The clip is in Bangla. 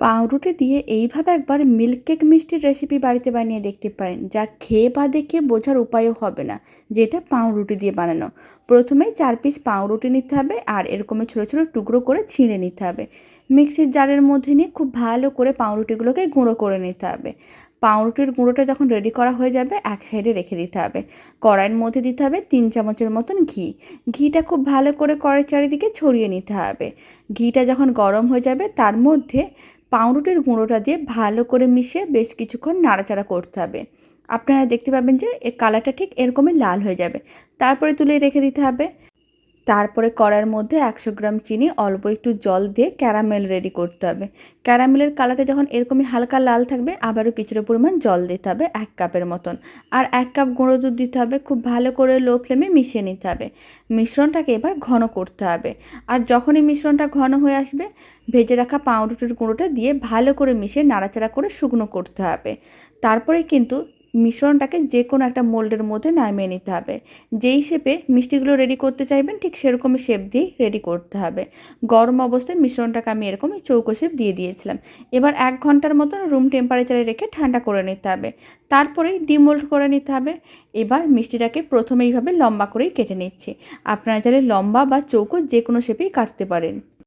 পাউরুটি দিয়ে এইভাবে একবার মিল্ক কেক মিষ্টির রেসিপি বাড়িতে বানিয়ে দেখতে পারেন, যা খেয়ে বা দেখে বোঝার উপায়ও হবে না যেটা পাউরুটি দিয়ে বানানো। প্রথমেই 4 পিস পাউরুটি নিতে হবে আর এরকমই ছোটো ছোটো টুকরো করে ছিঁড়ে নিতে হবে। মিক্সির জারের মধ্যে নিয়ে খুব ভালো করে পাউরুটিগুলোকে গুঁড়ো করে নিতে হবে। পাউরুটির গুঁড়োটা যখন রেডি করা হয়ে যাবে এক সাইডে রেখে দিতে হবে। কড়াইয়ের মধ্যে দিতে হবে 3 চামচের মতন ঘি। ঘিটা খুব ভালো করে কড়াইয়ের চারিদিকে ছড়িয়ে নিতে হবে। ঘিটা যখন গরম হয়ে যাবে তার মধ্যে পাউরুটির গুঁড়োটা দিয়ে ভালো করে মিশিয়ে বেশ কিছুক্ষণ নাড়াচাড়া করতে হবে। আপনারা দেখতে পাবেন যে এর কালারটা ঠিক এরকমই লাল হয়ে যাবে। তারপরে তুলে রেখে দিতে হবে। তারপরে কড়াইয়ের মধ্যে 100 গ্রাম চিনি, অল্প একটু জল দিয়ে ক্যারামেল রেডি করতে হবে। ক্যারামেলের কালারটা যখন এরকমই হালকা লাল থাকবে আবারও কিছুটা পরিমাণ জল দিতে হবে 1 কাপের মতন। আর 1 কাপ গুঁড়ো দুধ দিতে হবে। খুব ভালো করে লো ফ্লেমে মিশিয়ে নিতে হবে। মিশ্রণটাকে এবার ঘন করতে হবে। আর যখনই মিশ্রণটা ঘন হয়ে আসবে ভেজে রাখা পাউরুটির গুঁড়োটা দিয়ে ভালো করে মিশিয়ে নাড়াচাড়া করে শুকনো করতে হবে। তারপরে কিন্তু মিশ্রণটাকে যে কোনো একটা মোল্ডের মধ্যে নামিয়ে নিতে হবে। যেই শেপে মিষ্টিগুলো রেডি করতে চাইবেন ঠিক সেরকমই শেপ দিয়েই রেডি করতে হবে। গরম অবস্থায় মিশ্রণটাকে আমি এরকমই চৌকো শেপ দিয়ে দিয়েছিলাম। এবার 1 ঘন্টার মতন রুম টেম্পারেচারে রেখে ঠান্ডা করে নিতে হবে। তারপরেই ডিমোল্ড করে নিতে হবে। এবার মিষ্টিটাকে প্রথমে এইভাবে লম্বা করেই কেটে নিচ্ছি। আপনারা চাইলে লম্বা বা চৌকো যে কোনো শেপেই কাটতে পারেন।